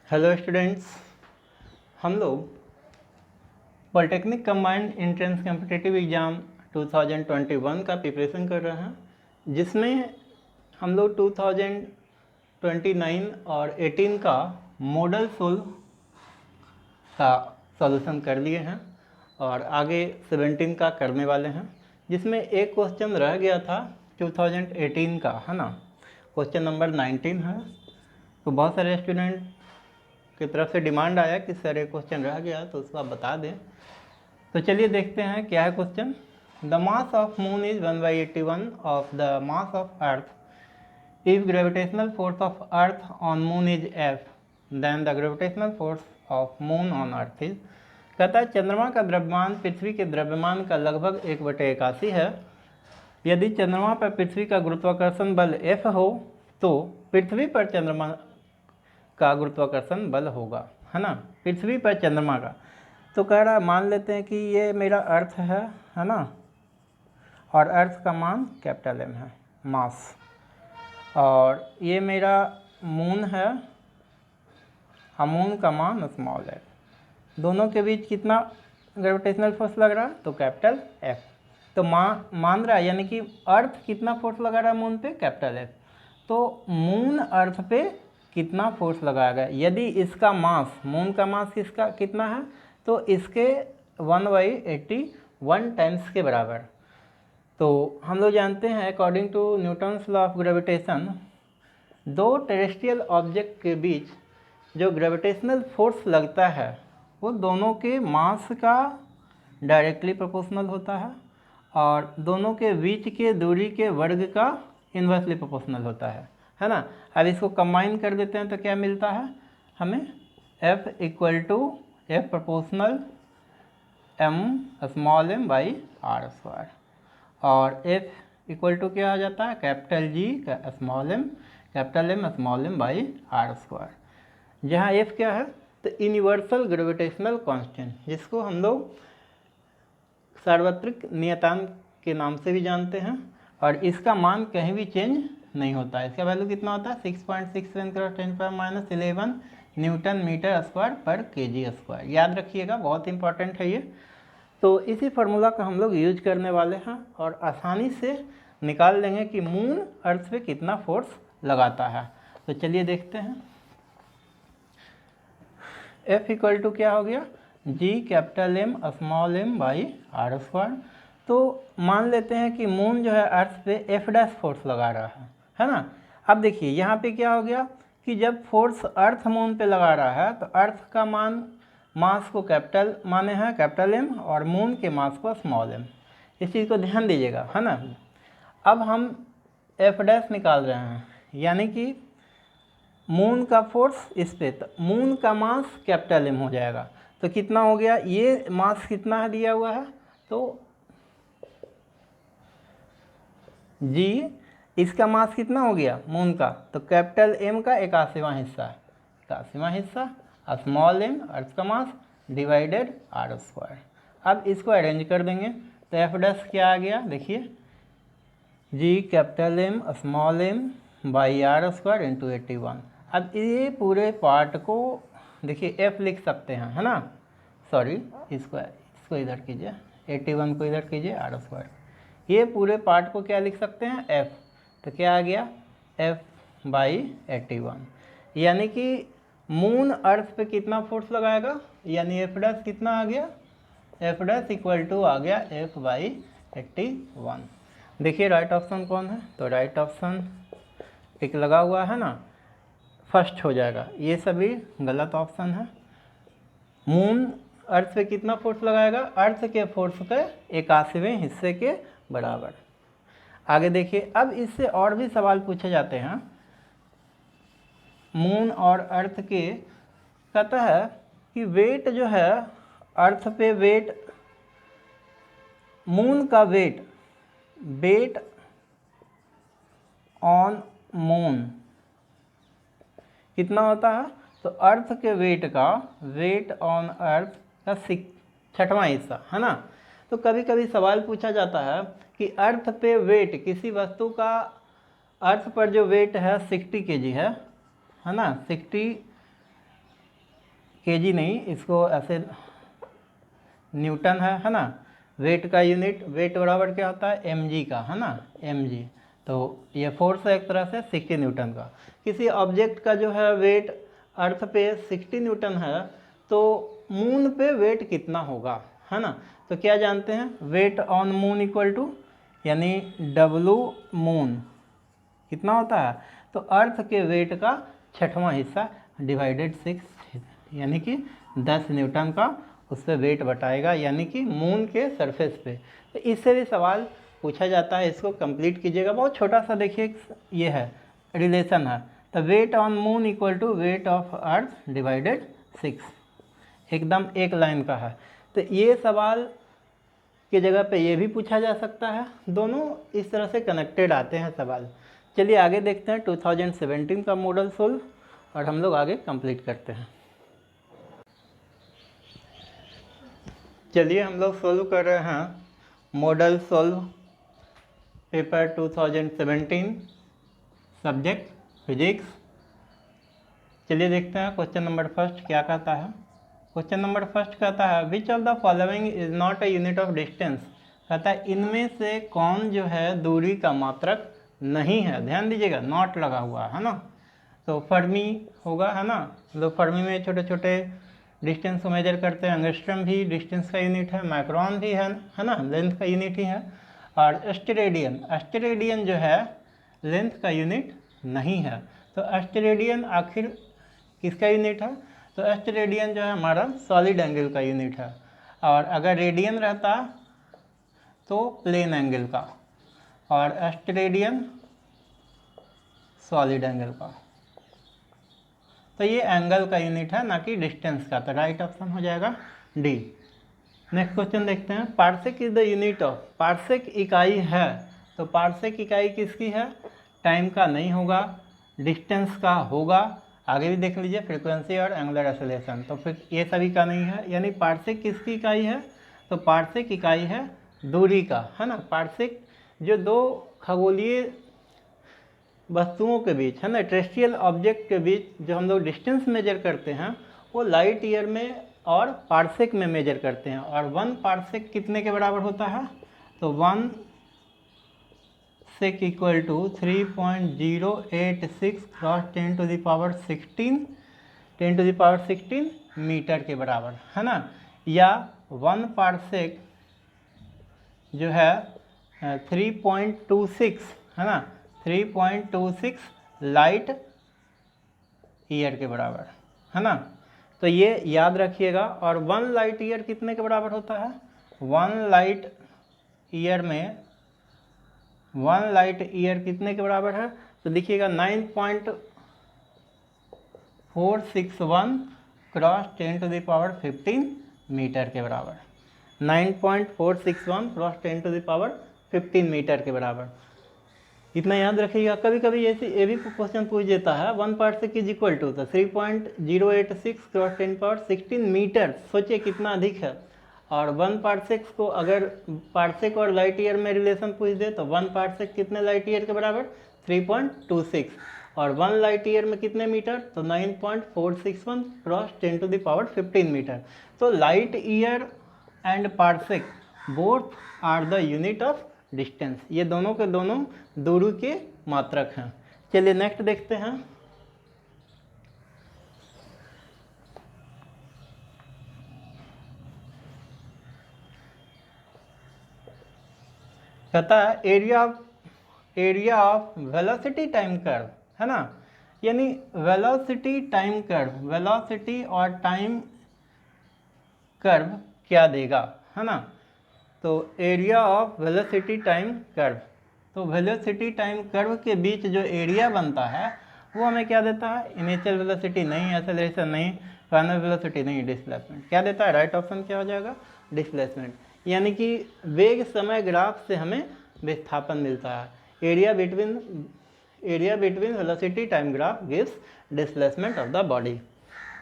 Hello students, हम लोग polytechnic combined entrance competitive exam 2021 का प्रिपरेशन कर रहे हैं, जिसमें हम लोग 2029 और 18 का मॉडल सोल्व का सॉल्यूशन कर लिए हैं और आगे 17 का करने वाले हैं, जिसमें एक क्वेश्चन रह गया था 2018 का, है ना। क्वेश्चन नंबर 19 है। तो बहुत सारे स्टूडेंट की तरफ से डिमांड आया कि सर एक क्वेश्चन रह गया तो उसको आप बता दें। तो चलिए देखते हैं क्या है question. The mass of moon is 1/81 of the mass of earth. If gravitational force of earth on moon is F, then the gravitational force of moon on earth is. कहता है चंद्रमा का द्रव्यमान पृथ्वी के द्रव्यमान का लगभग 1/81 है। यदि चंद्रमा पर पृथ्वी का गुरुत्वाकर्षण बल F हो तो पृथ्वी पर चंद्रमा का गुरुत्वाकर्षण बल होगा, है ना। पृथ्वी पर चंद्रमा का, तो कह रहा है मान लेते हैं कि ये मेरा अर्थ है ना, और अर्थ का मान कैपिटल M है, मास, और ये मेरा मून है, मून का मान स्मॉल है। दोनों के बीच कितना ग्रेविटेशनल फोर्स लग रहा है, तो कैपिटल F। तो मान रहा है, यानी कि अर्थ कितना फोर्स लगा रहा है मून पे, कैपिटल F। तो मून अर्थ पे कितना फोर्स लगाएगा, यदि इसका मास, मून का मास किसका कितना है, तो इसके 1/81 टाइम्स के बराबर। तो हम लोग जानते हैं according to Newton's law of gravitation, दो टेरेस्ट्रियल ऑब्जेक्ट के बीच जो ग्रेविटेशनल फोर्स लगता है वो दोनों के मास का डायरेक्टली प्रोपोर्शनल होता है और दोनों के बीच के दूरी के वर्ग का इन्वर्सली प्रोपोर्शनल होता है ना। अब इसको कंबाइन कर देते हैं तो क्या मिलता है हमें, F = F proportional M small m by R square, और F = क्या आ जाता है, कैपिटल G का small m capital M small m by R square, जहाँ F क्या है, तो यूनिवर्सल ग्रेविटेशनल कांस्टेंट, जिसको हम लोग सार्वत्रिक नियतांक के नाम से भी जानते हैं, और इसका मान कहीं भी चेंज नहीं होता है। इसका वैल्यू कितना होता है, 6.67 × 10⁻11 न्यूटन मीटर स्क्वायर पर केजी स्क्वायर। याद रखिएगा, बहुत इंपॉर्टेंट है ये। तो इसी फार्मूला का हम लोग यूज करने वाले हैं और आसानी से निकाल लेंगे कि मून अर्थ पे कितना फोर्स लगाता है। तो चलिए देखते हैं। F = क्या हो गया, G capital M small m by R square. तो मान लेते हैं कि मून जो है अर्थ पे F' फोर्स लगा रहा है ना। अब देखिए यहाँ पे क्या हो गया कि जब फोर्स अर्थ मून पे लगा रहा है तो अर्थ का मान, मास को कैपिटल माने हैं कैपिटल M और मून के मास को स्मॉल m। इस चीज़ को ध्यान दीजिएगा, है ना। अब हम F' निकाल रहे हैं, यानी कि मून का फोर्स इस पे, तो मून का मास कैपिटल M हो जाएगा। तो कितना हो गया, ये मास कितना है दिया हुआ है, तो G, इसका मास कितना हो गया मून का, तो कैपिटल M का 81वां हिस्सा, 81वां हिस्सा स्मॉल m अर्थ का मास डिवाइडेड R स्क्वायर। अब इसको अरेंज कर देंगे तो F' क्या आ गया, देखिए G capital M small m by R square into 81। अब ये पूरे पार्ट को देखिए F लिख सकते हैं, है ना, सॉरी इसको इधर कीजिए, 81 को इधर कीजिए R स्क्वायर। ये पूरे पार्ट को क्या लिख सकते हैं, F। तो क्या आ गया, F/81, यानी कि मून अर्थ पे कितना फोर्स लगाएगा, यानी F' कितना आ गया, F' = आ गया F/81। देखिए राइट ऑप्शन कौन है, तो राइट ऑप्शन टिक लगा हुआ है ना, फर्स्ट हो जाएगा। ये सभी गलत ऑप्शन है। मून अर्थ पे कितना फोर्स लगाएगा, अर्थ के फोर्स के 81वें हिस्से के बराबर। आगे देखिए, अब इससे और भी सवाल पूछे जाते हैं मून और अर्थ के। कहता है कि वेट जो है अर्थ पे, वेट मून का वेट ऑन मून कितना होता है, तो अर्थ के वेट ऑन अर्थ का 6वां हिस्सा, है ना। तो कभी कभी सवाल पूछा जाता है कि अर्थ पे वेट, किसी वस्तु का अर्थ पर जो वेट है 60 kg है ना, 60 केजी नहीं, इसको ऐसे न्यूटन है ना। वेट का यूनिट, वेट बराबर क्या होता है mg का, है ना, mg। तो ये फोर्स है एक तरह से 60 न्यूटन का। किसी ऑब्जेक्ट का जो है वेट अर्थ पे 60 न्यूटन है, तो मून पे वेट कितना होगा, है ना। तो क्या जानते हैं, weight on moon equal to, यानी W मून कितना होता है, तो अर्थ के वेट का 6वां हिस्सा डिवाइडेड 6, यानी कि 10 न्यूटन का उस पर वेट बटाएगा, यानी कि मून के सरफेस पे। तो इससे भी सवाल पूछा जाता है, इसको कंप्लीट कीजिएगा। बहुत छोटा सा देखिए ये है, रिलेशन है। तो weight on moon equal to weight of earth divided 6, एकदम एक लाइन का है। तो ये सवाल की जगह पे ये भी पूछा जा सकता है, दोनों इस तरह से कनेक्टेड आते हैं सवाल। चलिए आगे देखते हैं 2017 का मॉडल सोल्व, और हम लोग आगे कंप्लीट करते हैं। चलिए हम लोग सोल्व कर रहे हैं model solve paper 2017, subject physics. चलिए देखते हैं क्वेश्चन नंबर फर्स्ट क्या कहता है। क्वेश्चन नंबर फर्स्ट कहता है विच of the following is not a unit of distance. कहता है इनमें से कौन जो है दूरी का मात्रक नहीं है। ध्यान दीजिएगा, नॉट लगा हुआ है ना। तो फर्मी होगा, है ना। तो फर्मी में छोटे छोटे डिस्टेंस को मेजर करते हैं। एंगस्ट्रम भी डिस्टेंस का यूनिट है, माइक्रोन भी है ना, लेंथ का यूनिट ही है। और एस्टेरेडियन, एस्टेरेडियन जो है लेंथ का यूनिट नहीं है। तो एस्टेरेडियन आखिर किसका यूनिट है, तो एस्टेरेडियन जो है हमारा सॉलिड एंगल का यूनिट है। और अगर रेडियन रहता तो प्लेन एंगल का, और एस्टेरेडियन सॉलिड एंगल का। तो ये एंगल का यूनिट है, ना कि डिस्टेंस का। तो राइट ऑप्शन हो जाएगा डी। नेक्स्ट क्वेश्चन देखते हैं। Parsec is the unit of, parsec इकाई है। तो पार्सेक इकाई किसकी है, टाइम का नहीं होगा, डिस्टेंस का होगा। आगे भी देख लीजिए, फ्रीक्वेंसी और एंगुलर एक्सेलरेशन। तो फिर ये सभी का नहीं है, यानी पार्सेक किसकी इकाई है, तो पार्सेक इकाई है दूरी का, है ना। पार्सेक जो दो खगोलीय वस्तुओं के बीच, है ना, टेरेस्ट्रियल ऑब्जेक्ट के बीच जो हम लोग डिस्टेंस मेजर करते हैं, वो लाइट ईयर में और पार्सेक में मेजर करते हैं। और 1 पार्सेक कितने के बराबर होता है, तो 1 sec equal to 3.086 cross 10 to the power 16 metre के बराबर, है ना। या 1 पार्सेक जो है 3.26, है ना, 3.26 लाइट ईयर के बराबर, है ना। तो ये याद रखिएगा। और 1 लाइट ईयर कितने के बराबर होता है, 1 लाइट ईयर में 1 लाइट ईयर कितने के बराबर है, तो देखिएगा 9.461 cross 10 to the power 15 metre के बराबर। 9.461 cross 10 to the power 15 metre के बराबर। इतना याद रखिएगा। कभी कभी ऐसे ये भी क्वेश्चन पूछ देता है 1 पार्सेक इज इक्वल टू, तो 3.086 क्रॉस 10 पावर 16 मीटर। सोचिए कितना अधिक है। और 1 पार्सेक को अगर पार्सेक और लाइट ईयर में रिलेशन पूछ दे, तो 1 पार्सेक कितने लाइट ईयर के बराबर, 3.26। और 1 लाइट ईयर में कितने मीटर, तो 9.461 cross 10 to the power 15 metre. तो light year and parsec both are the unit of distance. ये दोनों के दोनों दूरी के मात्रक हैं। चलिए नेक्स्ट देखते हैं। कहता है area of velocity time curve, है ना। यानी वेलोसिटी टाइम कर्व, वेलोसिटी और टाइम कर्व क्या देगा, है ना। तो area of velocity time curve, तो वेलोसिटी टाइम कर्व के बीच जो एरिया बनता है वो हमें क्या देता है, इनिशियल वेलोसिटी नहीं, एक्सेलरेशन नहीं, फाइनल वेलोसिटी नहीं, डिस्प्लेसमेंट। क्या देता है, राइट ऑप्शन क्या हो जाएगा, डिस्प्लेसमेंट। यानी कि वेग समय ग्राफ से हमें विस्थापन मिलता है। Area between velocity time graph gives displacement of the body.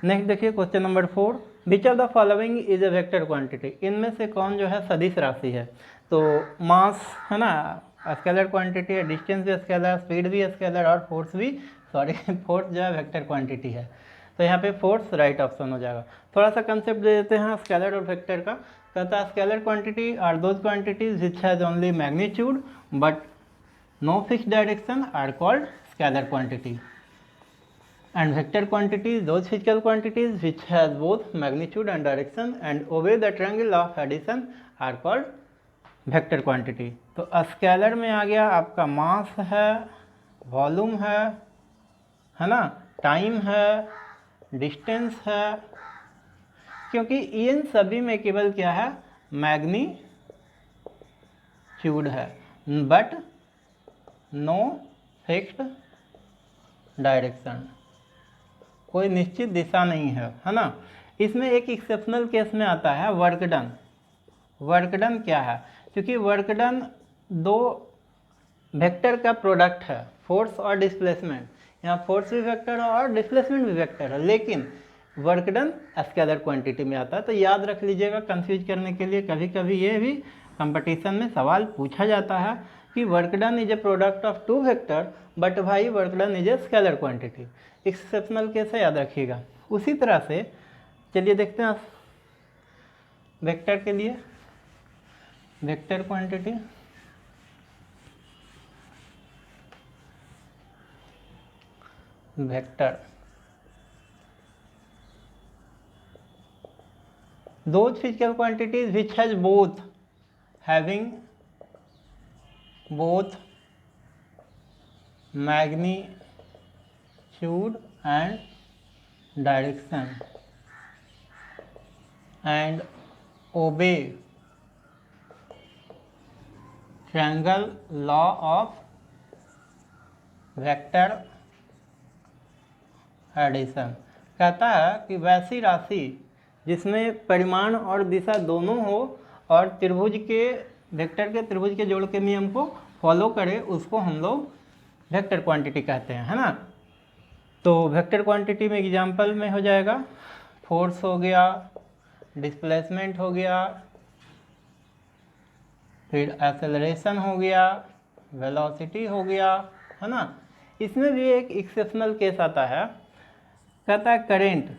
Next देखिए question number 4। Which of the following is a vector quantity. इनमें से कौन जो है सदिश राशि है। तो मास, है ना, स्केलर क्वांटिटी है, डिस्टेंस भी स्केलर, स्पीड भी स्केलर, और फोर्स भी फोर्स जो है वेक्टर क्वांटिटी है। तो यहाँ पे फोर्स राइट ऑप्शन हो जाएगा। थोड़ा सा कंसेप्ट दे देते हैं स्केलर और वेक्टर का। कहता है scalar quantity are those quantities which has only magnitude but no fix direction are called scalar quantity, and vector quantities those physical quantities which has both magnitude and direction and obey the triangle of addition are called vector quantity। तो scalar में आ गया आपका मास है, volume है ना, time है, distance है, क्योंकि इन सभी में केवल क्या है, मैग्नीट्यूड है बट नो फिक्स्ड डायरेक्शन, कोई निश्चित दिशा नहीं है ना। इसमें एक एक्सेप्शनल केस में आता है वर्क डन। वर्क डन क्या है, क्योंकि वर्क डन दो वेक्टर का प्रोडक्ट है, फोर्स और डिस्प्लेसमेंट। यहाँ फोर्स भी वेक्टर है और डिस्प्लेसमेंट भी वेक्टर है, लेकिन वर्क डन स्केलर क्वांटिटी में आता है। तो याद रख लीजिएगा कंफ्यूज करने के लिए, कभी कभी ये भी कंपटीशन में सवाल पूछा जाता है कि work done is a product of two vector but भाई work done is a scalar quantity. Exceptional case है, याद रखिएगा। उसी तरह से चलिए देखते हैं वेक्टर के लिए vector quantity. Vector those physical quantities which has both having both magnitude and direction and obey triangle law of vector addition। कहता है कि वैसी राशि जिसमें परिमाण और दिशा दोनों हो और त्रिभुज के वेक्टर के त्रिभुज के जोड़ के नियम को फॉलो करे, उसको हम लोग वेक्टर क्वांटिटी कहते हैं, है ना। तो वेक्टर क्वांटिटी में एग्जांपल में हो जाएगा फोर्स हो गया, डिस्प्लेसमेंट हो गया, फिर एक्सेलरेशन हो गया, वेलोसिटी हो गया, है ना। इसमें भी एक एक्सेप्शनल केस आता है, कहता है करेंट।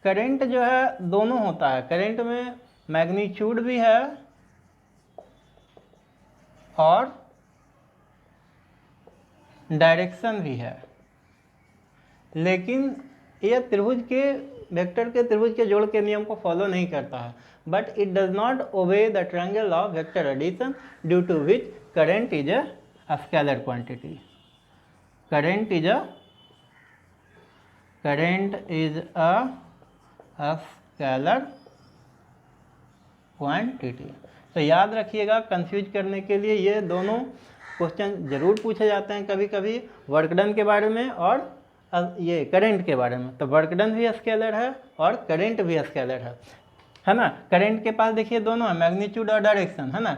करंट जो है दोनों होता है, करंट में मैग्नीट्यूड भी है और डायरेक्शन भी है, लेकिन यह त्रिभुज के वेक्टर के त्रिभुज के जोड़ के नियम को फॉलो नहीं करता है, but it does not obey the triangle of vector addition due to which current is a scalar quantity. Current is a scalar quantity. तो याद रखिएगा, कंफ्यूज करने के लिए ये दोनों क्वेश्चन जरूर पूछे जाते हैं कभी कभी, वर्क डन के बारे में और ये करंट के बारे में। तो वर्क डन भी स्केलर है और करंट भी स्केलर है ना। करंट के पास देखिए दोनों है, मैग्नीट्यूड और डायरेक्शन, है ना,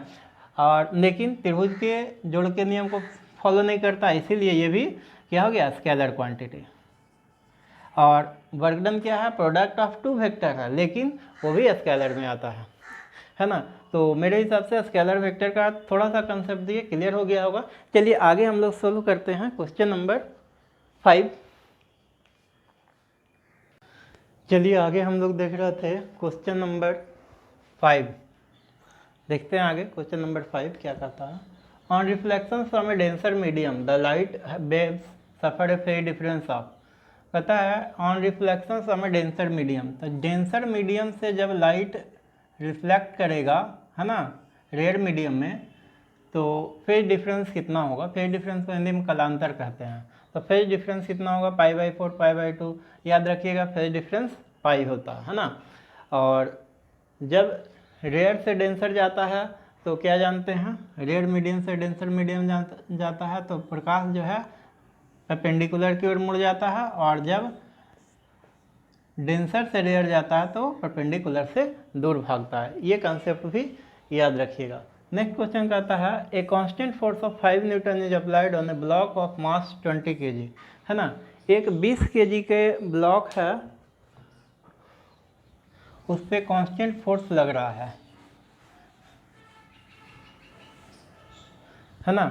और लेकिन त्रिभुज के जोड़ के नियम को फॉलो नहीं करता, इसीलिए ये भी क्या हो गया, स्केलर क्वांटिटी। और वर्क डन क्या है, प्रोडक्ट ऑफ टू वेक्टर है, लेकिन वो भी स्केलर में आता है ना। तो मेरे हिसाब से स्केलर वेक्टर का थोड़ा सा कंसेप्ट दिए क्लियर हो गया होगा। चलिए आगे हम लोग सोल्व करते हैं क्वेश्चन नंबर 5। चलिए आगे हम लोग देख रहे थे क्वेश्चन नंबर 5, देखते हैं आगे क्वेश्चन नंबर 5 क्या कहता है। On reflection from A denser medium the light waves suffer A phase difference of. कहता है on reflection from A denser medium, तो डेंसर मीडियम से जब लाइट रिफ्लेक्ट करेगा, है ना, रेयर मीडियम में, तो फेज डिफरेंस कितना होगा। फेज डिफरेंस को हिंदी में कलांतर कहते हैं। तो फेज डिफरेंस कितना होगा, π/4 π/2। याद रखिएगा फेज डिफरेंस पाई होता है ना। और जब रेयर से डेंसर जाता है तो क्या जानते हैं, रेयर मीडियम से डेंसर मीडियम जाता है तो प्रकाश जो है परपेंडिकुलर की ओर मुड़ जाता है, और जब डेंसर से रेयर जाता है तो परपेंडिकुलर से दूर भागता है। ये कंसेप्ट भी याद रखिएगा। नेक्स्ट क्वेश्चन कहता है ए constant force of 5 newton is applied on a block of mass 20 kg, है ना। एक 20 kg के ब्लॉक है, उस पर कांस्टेंट फोर्स लग रहा है ना।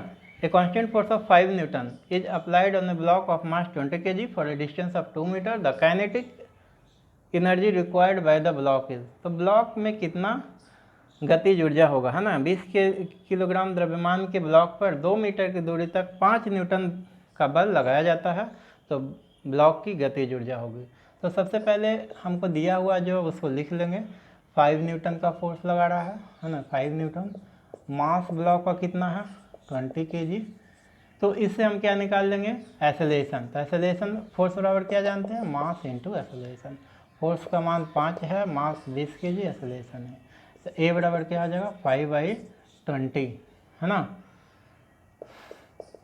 A constant force of 5 newton is applied on a block of mass 20 kg for a distance of 2 metre, the kinetic energy required by the block is. तो ब्लॉक में कितना गतिज ऊर्जा होगा, है ना। 20 किलोग्राम द्रव्यमान के ब्लॉक पर 2 मीटर की दूरी तक 5 न्यूटन का बल लगाया जाता है, तो ब्लॉक की गतिज ऊर्जा होगी। तो सबसे पहले हमको दिया हुआ जो उसको लिख लेंगे। 5 न्यूटन का फोर्स लगा रहा है ना, 5 न्यूटन। मास ब्लॉक का कितना है, 20 kg। तो इससे हम क्या निकाल लेंगे, एक्सेलरेशन। तो एक्सेलरेशन फोर्स बराबर क्या जानते हैं, मास इंटू एक्सेलरेशन। फोर्स का मान 5 है, मास 20 kg, एक्सेलरेशन है। तो ए बराबर क्या आ जाएगा, 5/20, है ना,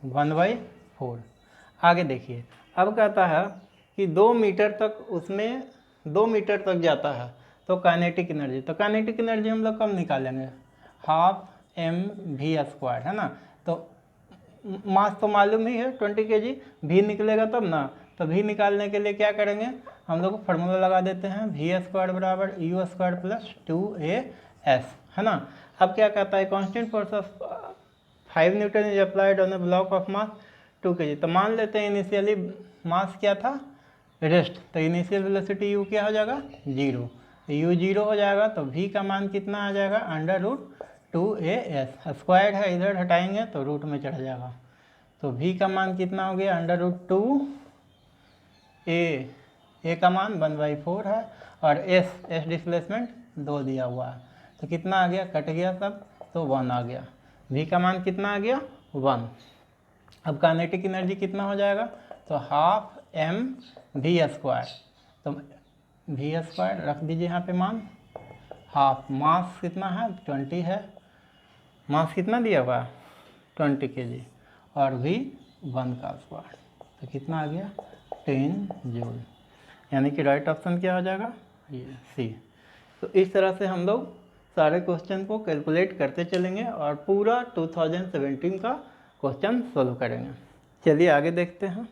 1/4। आगे देखिए, अब कहता है कि 2 मीटर तक, उसमें 2 मीटर तक जाता है, तो काइनेटिक एनर्जी। तो काइनेटिक एनर्जी हम लोग कब निकालेंगे, 12mv², है ना। तो मास तो मालूम ही है 20 kg, भी निकलेगा तब ना। तो भी निकालने के लिए क्या करेंगे, हम लोग फार्मूला लगा देते हैं, v² बराबर u² + 2as, है ना। अब क्या कहता है, constant force of 5 newton is applied on a block of mass 2 kg। तो मान लेते हैं इनिशियली मास क्या था, रेस्ट। तो इनिशियल वेलोसिटी u क्या हो जाएगा, 0। u 0 हो जाएगा, तो v का मान कितना आ जाएगा, √2as। स्क्वायर है, इधर हटाएंगे तो रूट में चढ़ जाएगा। तो v का मान कितना हो गया, √2a का मान 1/4 है, और s डिस्प्लेसमेंट 2 दिया हुआ है। तो कितना आ गया, कट गया सब, तो 1 आ गया। v का मान कितना आ गया, 1। अब काइनेटिक एनर्जी कितना हो जाएगा, तो 12mv²। तो v² रख दीजिए यहाँ पे मान, हाफ। मास कितना है, 20 है। मास कितना दिया हुआ है, 20 kg, और v 1 का स्क्वायर। तो कितना आ गया, 10 जूल। यानी कि राइट ऑप्शन क्या हो जाएगा, ये सी। तो इस तरह से हम लोग सारे क्वेश्चन को कैलकुलेट करते चलेंगे और पूरा 2017 का क्वेश्चन सोल्व करेंगे। चलिए आगे देखते हैं।